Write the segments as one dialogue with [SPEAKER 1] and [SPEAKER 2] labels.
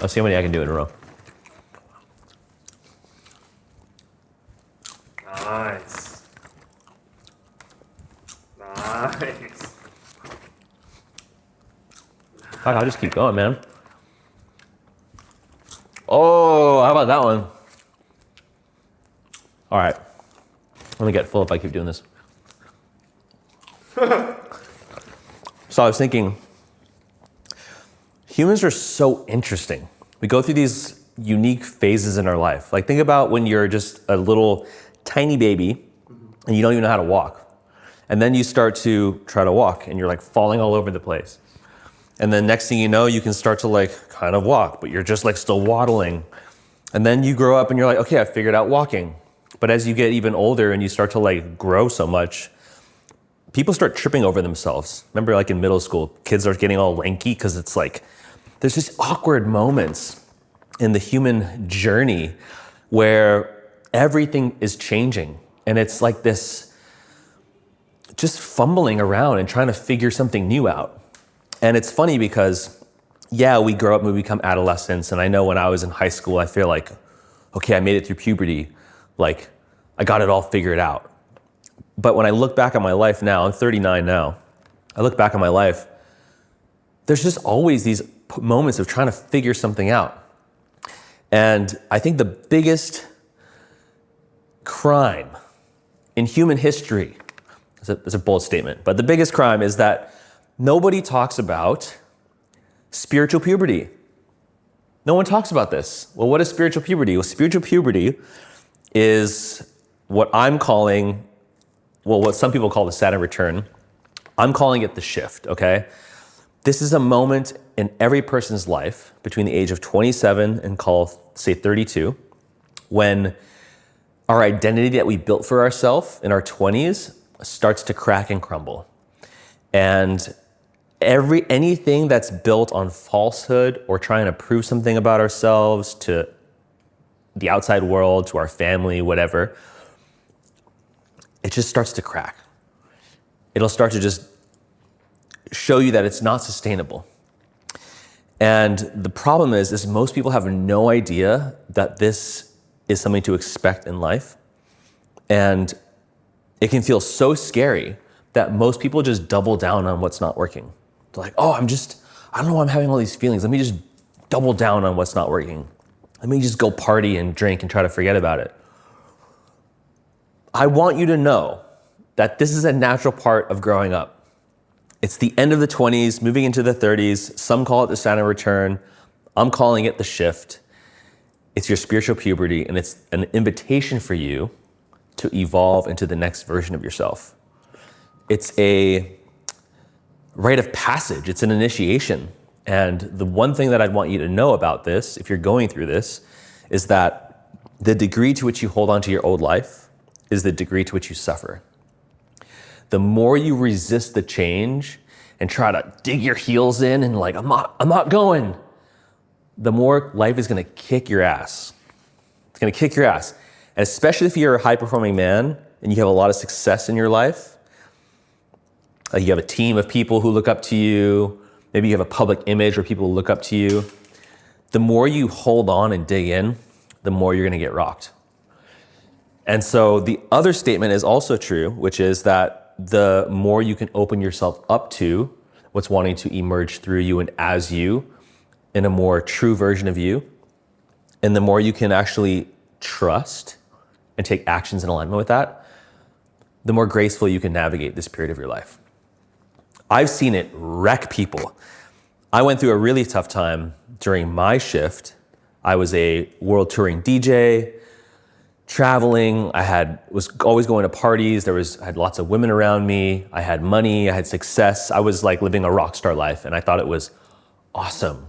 [SPEAKER 1] Let's see how many I can do in a row.
[SPEAKER 2] Nice. Nice.
[SPEAKER 1] Fuck, I'll just keep going, man. Oh, how about that one? All right. Let me get full if I keep doing this. So I was thinking, humans are so interesting. We go through these unique phases in our life. Like, think about when you're just a little tiny baby and you don't even know how to walk. And then you start to try to walk and you're like falling all over the place. And then next thing you know, you can start to like kind of walk, but you're just like still waddling. And then you grow up and you're like, okay, I figured out walking. But as you get even older and you start to like grow so much, people start tripping over themselves. Remember, like in middle school, kids are getting all lanky because it's like, there's just awkward moments in the human journey where everything is changing. And it's like this just fumbling around and trying to figure something new out. And it's funny because, yeah, we grow up and we become adolescents. And I know when I was in high school, I feel like, okay, I made it through puberty. Like, I got it all figured out. But when I look back on my life now, I'm 39 now, I look back on my life, there's just always these moments of trying to figure something out. And I think the biggest crime in human history, it's a bold statement, but the biggest crime is that nobody talks about spiritual puberty. No one talks about this. Well, what is spiritual puberty? Well, spiritual puberty is what I'm calling, well, what some people call the Saturn Return. I'm calling it the shift, okay? This is a moment in every person's life between the age of 27 and say 32, when our identity that we built for ourselves in our 20s starts to crack and crumble. And anything that's built on falsehood or trying to prove something about ourselves to the outside world, to our family, whatever, it just starts to crack. It'll start to just show you that it's not sustainable. And the problem is most people have no idea that this is something to expect in life. And it can feel so scary that most people just double down on what's not working. They're like, oh, I don't know why I'm having all these feelings. Let me just double down on what's not working. Let me just go party and drink and try to forget about it. I want you to know that this is a natural part of growing up. It's the end of the 20s, moving into the 30s. Some call it the Saturn Return. I'm calling it the shift. It's your spiritual puberty, and it's an invitation for you to evolve into the next version of yourself. It's a rite of passage. It's an initiation. And the one thing that I'd want you to know about this, if you're going through this, is that the degree to which you hold on to your old life is the degree to which you suffer. The more you resist the change and try to dig your heels in and like, I'm not going, the more life is gonna kick your ass. It's gonna kick your ass. And especially if you're a high-performing man and you have a lot of success in your life, you have a team of people who look up to you, maybe you have a public image where people look up to you, the more you hold on and dig in, the more you're gonna get rocked. And so the other statement is also true, which is that the more you can open yourself up to what's wanting to emerge through you and as you in a more true version of you, and the more you can actually trust and take actions in alignment with that, the more graceful you can navigate this period of your life. I've seen it wreck people. I went through a really tough time during my shift. I was a world touring DJ, traveling. I was always going to parties. I had lots of women around me. I had money. I had success. I was like living a rock star life, and I thought it was awesome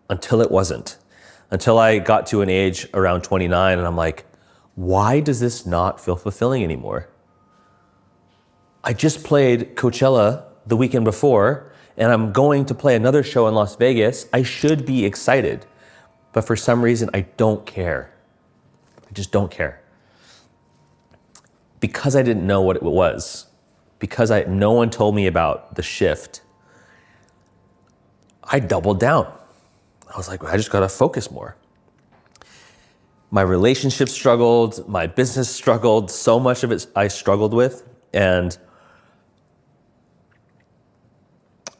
[SPEAKER 1] until it wasn't. Until I got to an age around 29, and I'm like, why does this not feel fulfilling anymore? I just played Coachella the weekend before, and I'm going to play another show in Las Vegas. I should be excited, but for some reason, I don't care. I just don't care. Because I didn't know what it was, because no one told me about the shift, I doubled down. I was like, I just gotta focus more. My relationship struggled, my business struggled, so much of it I struggled with. And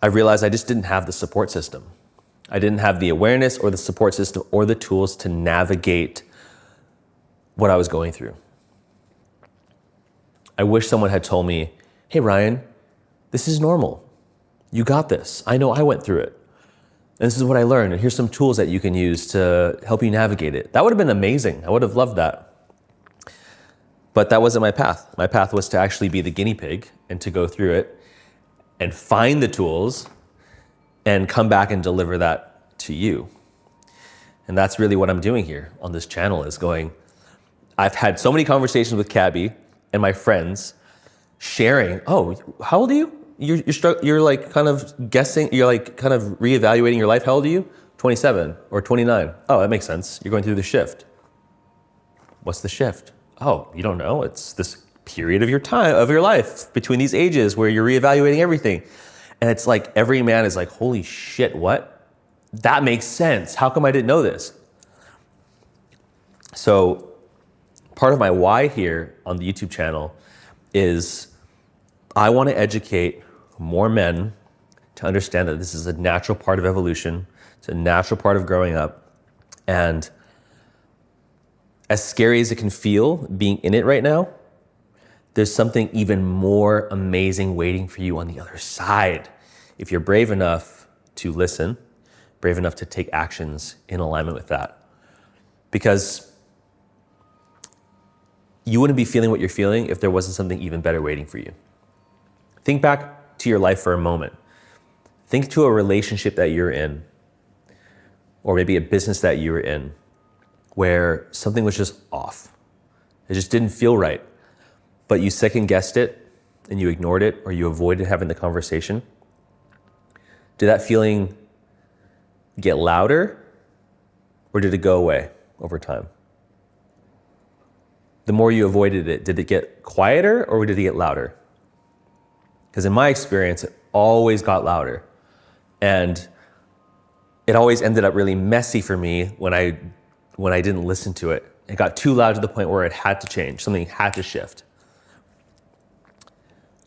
[SPEAKER 1] I realized I just didn't have the support system. I didn't have the awareness or the support system or the tools to navigate what I was going through. I wish someone had told me, hey, Ryan, this is normal. You got this. I know I went through it. And this is what I learned. And here's some tools that you can use to help you navigate it. That would have been amazing. I would have loved that. But that wasn't my path. My path was to actually be the guinea pig and to go through it and find the tools and come back and deliver that to you. And that's really what I'm doing here on this channel, is going, I've had so many conversations with Cabby and my friends sharing, oh, how old are you? You're like kind of guessing, you're like kind of reevaluating your life. How old are you? 27 or 29. Oh, that makes sense. You're going through the shift. What's the shift? Oh, you don't know. It's this period of your time, of your life between these ages where you're reevaluating everything. And it's like every man is like, holy shit, what? That makes sense. How come I didn't know this? So part of my why here on the YouTube channel is I want to educate more men to understand that this is a natural part of evolution. It's a natural part of growing up. And as scary as it can feel being in it right now, there's something even more amazing waiting for you on the other side. If you're brave enough to listen, brave enough to take actions in alignment with that. Because you wouldn't be feeling what you're feeling if there wasn't something even better waiting for you. Think back to your life for a moment. Think to a relationship that you're in, or maybe a business that you were in, where something was just off. It just didn't feel right, but you second guessed it and you ignored it, or you avoided having the conversation. Did that feeling get louder, or did it go away over time? The more you avoided it, did it get quieter or did it get louder? Because in my experience, it always got louder. And it always ended up really messy for me when I didn't listen to it. It got too loud to the point where it had to change. Something had to shift.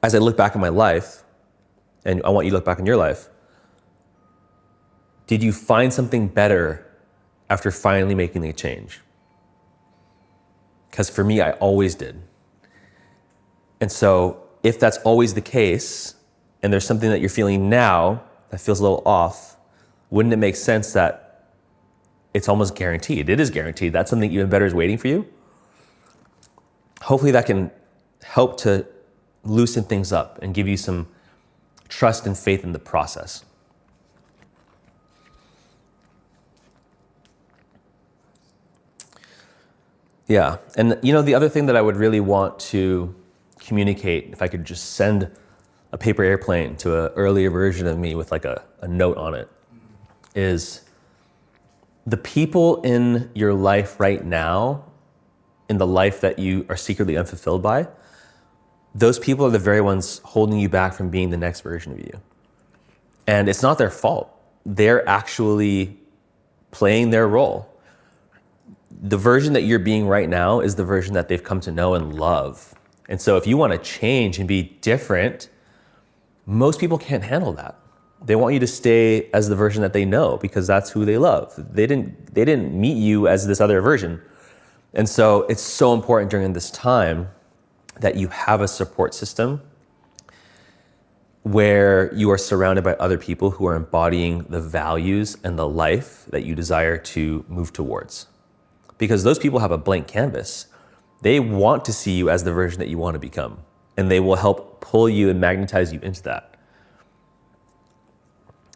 [SPEAKER 1] As I look back in my life, and I want you to look back in your life, did you find something better after finally making the change? Because for me, I always did. And so if that's always the case, and there's something that you're feeling now that feels a little off, wouldn't it make sense that it's almost guaranteed? It is guaranteed that something even better is waiting for you. Hopefully that can help to loosen things up and give you some trust and faith in the process. Yeah, and you know, the other thing that I would really want to communicate, if I could just send a paper airplane to an earlier version of me with like a note on it, is the people in your life right now, in the life that you are secretly unfulfilled by, those people are the very ones holding you back from being the next version of you. And it's not their fault. They're actually playing their role. The version that you're being right now is the version that they've come to know and love. And so if you want to change and be different, most people can't handle that. They want you to stay as the version that they know because that's who they love. They didn't meet you as this other version. And so it's so important during this time that you have a support system where you are surrounded by other people who are embodying the values and the life that you desire to move towards. Because those people have a blank canvas. They want to see you as the version that you want to become, and they will help pull you and magnetize you into that.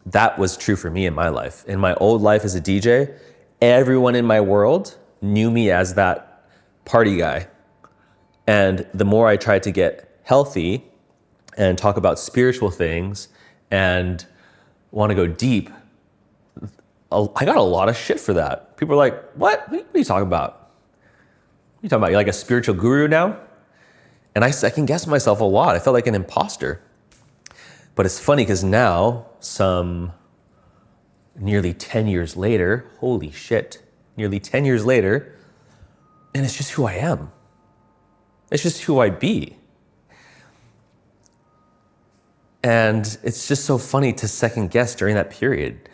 [SPEAKER 1] That was true for me in my life. In my old life as a DJ, everyone in my world knew me as that party guy. And the more I tried to get healthy and talk about spiritual things and want to go deep, I got a lot of shit for that. People are like, what are you talking about? What are you talking about? You're like a spiritual guru now? And I second guessed myself a lot. I felt like an imposter. But it's funny because now, some nearly 10 years later, holy shit, nearly 10 years later, and it's just who I am. It's just who I be. And it's just so funny to second guess during that period.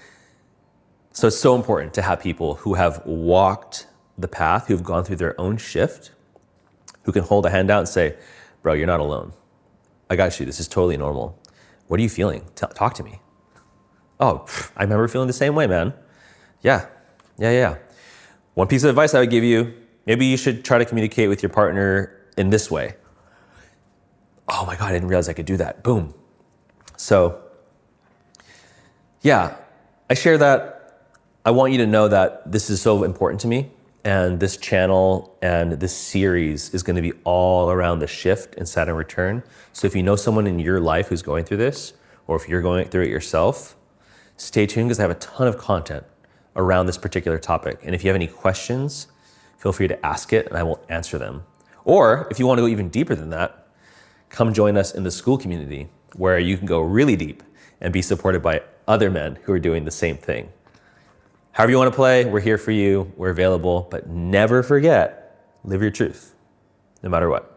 [SPEAKER 1] So it's so important to have people who have walked the path, who've gone through their own shift, who can hold a hand out and say, bro, you're not alone. I got you. This is totally normal. What are you feeling? Talk to me. Oh, I remember feeling the same way, man. Yeah. One piece of advice I would give you, maybe you should try to communicate with your partner in this way. Oh my God, I didn't realize I could do that. Boom. So, yeah, I share that. I want you to know that this is so important to me, and this channel and this series is going to be all around the shift in Saturn Return. So if you know someone in your life who's going through this, or if you're going through it yourself, stay tuned because I have a ton of content around this particular topic. And if you have any questions, feel free to ask it and I will answer them. Or if you want to go even deeper than that, come join us in the school community where you can go really deep and be supported by other men who are doing the same thing. However you want to play, we're here for you, we're available, but never forget, live your truth, no matter what.